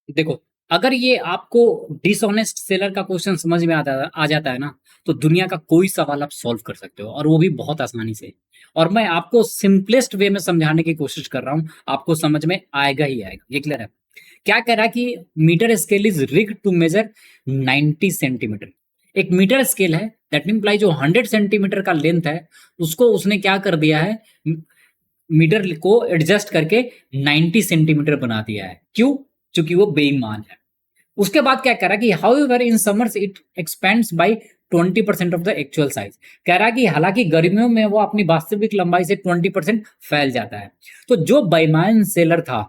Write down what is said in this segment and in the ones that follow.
देखो, अगर ये आपको डिसऑनेस्ट सेलर का क्वेश्चन समझ में आ जाता है ना, तो दुनिया का कोई सवाल आप सॉल्व कर सकते हो और वो भी बहुत आसानी से। और मैं आपको सिंपलेस्ट वे में समझाने की कोशिश कर रहा हूँ, आपको समझ में आएगा ही आएगा। ये क्लियर है? क्या कह रहा है कि metre scale is rigged to measure 90 centimetre. एक मीटर स्केल है, दैट इम्प्लाई जो 100 सेंटीमीटर का लेंथ है, उसको उसने क्या कर दिया है, मीटर को एडजस्ट करके 90 सेंटीमीटर बना दिया है। क्यों? क्योंकि वो बेईमान है। उसके बाद क्या कह रहा है कि how ever in summers it expends by 20% of the actual size. कह रहा है कि हालांकि गर्मियों में वो अपनी वास्तविक लंबाई से 20% फैल जाता है। तो जो बेईमान सेलर था,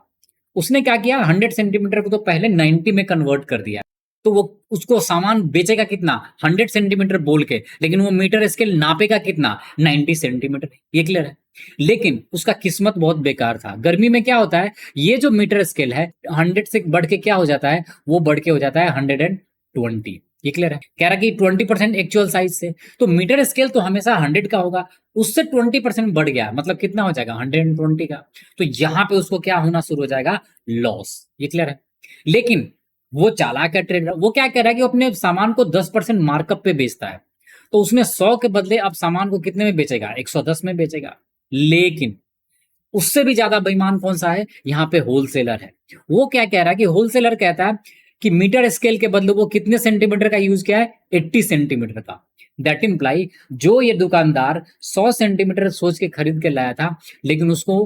उसने क्या किया, 100 सेंटीमीटर को तो पहले 90 में कन्वर्ट कर दिया। तो वो उसको सामान बेचेगा कितना, 100 सेंटीमीटर बोल के, लेकिन वो मीटर स्केल नापेगा कितना, 90 सेंटीमीटर। ये क्लियर है? लेकिन उसका किस्मत बहुत बेकार था। गर्मी में क्या होता है, ये जो मीटर स्केल है 100 से बढ़ के क्या हो जाता है, वो बढ़ के हो जाता है 120। ये क्लियर है? कह रहा कि 20% एक्चुअल साइज से, तो मीटर स्केल तो हमेशा 100 का होगा, उससे 20% बढ़ गया, मतलब कितना हो जाएगा, 120 का। तो यहां पे उसको क्या होना शुरू हो जाएगा, लॉस। ये क्लियर है? लेकिन वो चालाक है ट्रेडर, वो क्या कह रहा है कि वो अपने सामान को 10% मार्कअप पे बेचता है। तो उसने 100 के बदले अब सामान को कितने में बेचेगा, 110 में बेचेगा। लेकिन उससे भी ज्यादा बेईमान कौन सा है, यहाँ पे होलसेलर है। वो क्या कह रहा है कि होलसेलर कहता है कि मीटर स्केल के बदले वो कितने सेंटीमीटर का यूज किया है, 80 सेंटीमीटर का। दैट इम्प्लाई जो ये दुकानदार 100 सेंटीमीटर सोच के खरीद के लाया था, लेकिन उसको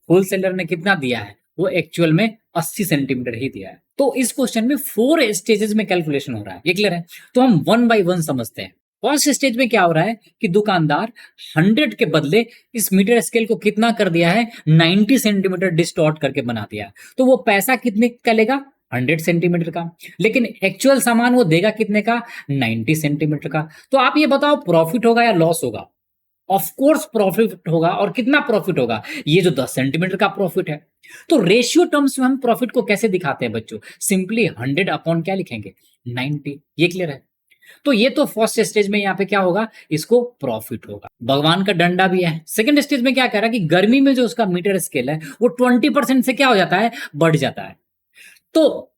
होलसेलर ने कितना दिया है, वो एक्चुअल में 80 सेंटीमीटर ही दिया है। तो इस क्वेश्चन में 4 स्टेजेस में कैलकुलेशन हो रहा है। ये क्लियर है? तो हम वन बाय वन समझते हैं। फर्स्ट स्टेज में क्या हो रहा है कि दुकानदार 100 के बदले इस मीटर स्केल को कितना कर दिया है, 90 सेंटीमीटर डिस्टॉर्ट करके बना दिया। तो वो पैसा कितने का लेगा, 100 सेंटीमीटर का, लेकिन एक्चुअल सामान वो देगा कितने का, 90 सेंटीमीटर का। तो आप ये बताओ, प्रॉफिट होगा या लॉस होगा? ऑफ कोर्स प्रॉफिट होगा। और कितना प्रॉफिट होगा, ये जो 10 सेंटीमीटर का प्रॉफिट है। तो रेशियो टर्म्स में हम प्रॉफिट को कैसे दिखाते हैं बच्चों, सिंपली 100 अपॉन क्या लिखेंगे, 90। ये क्लियर है? तो ये तो फर्स्ट स्टेज में यहाँ पे क्या होगा, इसको प्रॉफिट होगा। भगवान का डंडा भी है। सेकंड स्टेज में क्या कह रहा है कि गर्मी में जो उसका मीटर स्केल है वो 20% से क्या हो जाता है, बढ़ जाता है। तो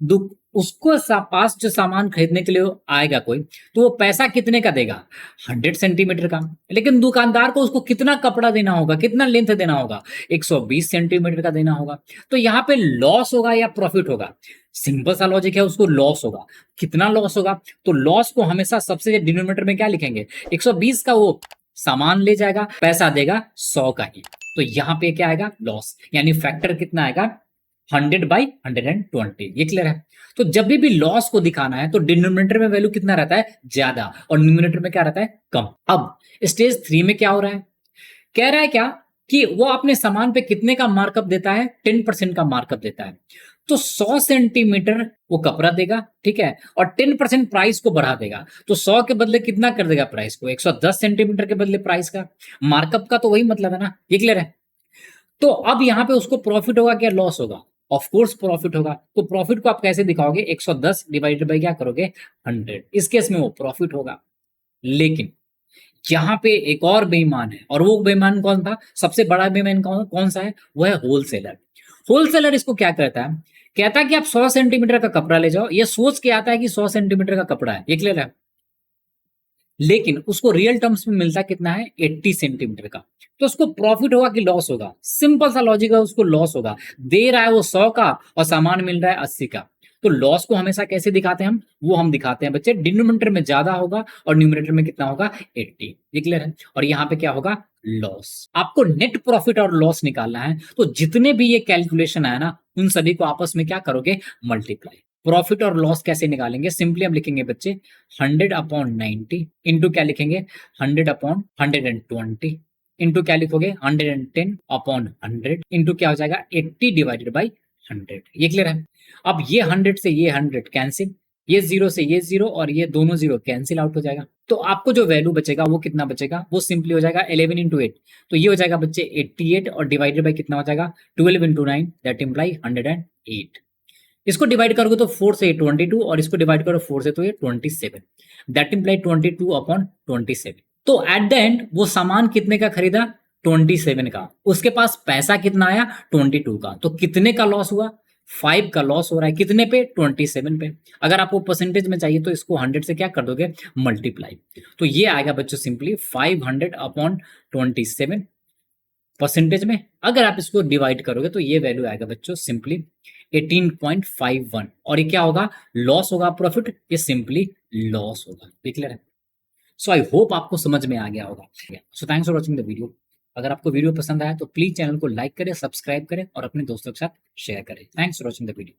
उसको पास जो सामान खरीदने के लिए आएगा कोई, तो वो पैसा कितने का देगा, 100 सेंटीमीटर का। लेकिन दुकानदार को उसको कितना कपड़ा देना होगा, कितना लेंथ देना होगा, 120 सेंटीमीटर का देना होगा। तो यहाँ पे लॉस होगा या प्रॉफिट होगा, सिंपल सा लॉजिक है, उसको लॉस होगा। कितना लॉस होगा, तो लॉस को हमेशा सबसे डिनोमिनेटर में क्या लिखेंगे, 120 का वो सामान ले जाएगा, पैसा देगा 100 का ही। तो यहाँ पे क्या आएगा, लॉस। यानी फैक्टर कितना आएगा, 100/120। ये क्लियर है? तो जब भी लॉस को दिखाना है तो डिनोमिनेटर में वैल्यू कितना रहता है, ज्यादा, और न्यूमिनेटर में क्या रहता है, कम। अब स्टेज 3 में क्या हो रहा है, कह रहा है क्या कि वो अपने सामान पे कितने का मार्कअप देता है, 10% का मार्कअप देता है। तो 100 सेंटीमीटर वो कपड़ा देगा, ठीक है, और 10% प्राइस को बढ़ा देगा। तो 100 के बदले कितना कर देगा प्राइस को, 110 सेंटीमीटर के बदले प्राइस का। मार्कअप का तो वही मतलब है ना। ये क्लियर है? तो अब यहां पे उसको प्रॉफिट होगा क्या लॉस होगा, ऑफ कोर्स प्रॉफिट होगा। तो प्रॉफिट को आप कैसे दिखाओगे, 110 डिवाइडेड बाई क्या करोगे, 100। इस केस में वो प्रॉफिट होगा। लेकिन यहां पे एक और बेईमान है, और वो बेईमान कौन था, सबसे बड़ा बेईमान कौन सा है, वो है होलसेलर। होलसेलर इसको क्या कहता है, कहता है कि आप 100 सेंटीमीटर का कपड़ा ले जाओ, ये सोच के आता है कि 100 सेंटीमीटर का कपड़ा है। ये क्लियर है? लेकिन उसको रियल टर्म्स में मिलता कितना है, 80 सेंटीमीटर का। तो उसको प्रॉफिट होगा कि लॉस होगा, सिंपल सा लॉजिक है, उसको लॉस होगा। दे रहा है वो 100 का और सामान मिल रहा है 80 का। तो लॉस को हमेशा कैसे दिखाते हैं हम, वो हम दिखाते हैं बच्चे, डिनोमिनेटर में ज्यादा होगा और न्यूमरेटर में कितना होगा, 80। ये क्लियर है? और यहाँ पे क्या होगा, लॉस। आपको नेट प्रॉफिट और लॉस निकालना है, तो जितने भी ये कैलकुलेशन है ना, उन सभी को आपस में क्या करोगे, मल्टीप्लाई। प्रॉफिट और लॉस कैसे निकालेंगे, सिंपली हम लिखेंगे बच्चे 100/90 इंटू क्या लिखेंगे, 100/120 इंटू क्या लिखोगे, 110/100 इंटू क्या हो जाएगा, 80 डिवाइडेड बाई 100। ये क्लियर है? अब ये 100 से ये 100 कैंसिल, ये 0 से ये 0 और ये दोनों 0 कैंसिल आउट हो जाएगा। तो आपको जो वैल्यू बचेगा वो कितना बचेगा, वो सिंपली हो जाएगा 11 इंटू 8। तो ये हो जाएगा बच्चे 88 और डिवाइडेड बाई कितना हो जाएगा, 12 इंटू 9, दैट इम्प्लाई 108। इसको डिवाइड करोगे तो 4 से 22 और इसको डिवाइड करो 4 से तो ये 27। That imply 22/27। तो एट द एंड वो सामान कितने का खरीदा, 27 का। उसके पास पैसा कितना आया, 22 का। तो कितने का लॉस हुआ, 5 का लॉस हो रहा है कितने पे, 27 पे। अगर आपको परसेंटेज में चाहिए तो इसको 100 से क्या कर दोगे, मल्टीप्लाई। तो ये आएगा बच्चों सिंपली 500 अपॉन 27 परसेंटेज में। अगर आप इसको डिवाइड करोगे तो ये वैल्यू आएगा बच्चों सिंपली 18.51। और ये क्या होगा, लॉस होगा प्रॉफिट, ये सिंपली लॉस होगा। क्लियर है? सो आई होप आपको समझ में आ गया होगा। So thanks for watching the video. अगर आपको वीडियो पसंद आया तो प्लीज चैनल को लाइक करें, सब्सक्राइब करें और अपने दोस्तों के साथ शेयर करें। Thanks for watching the video.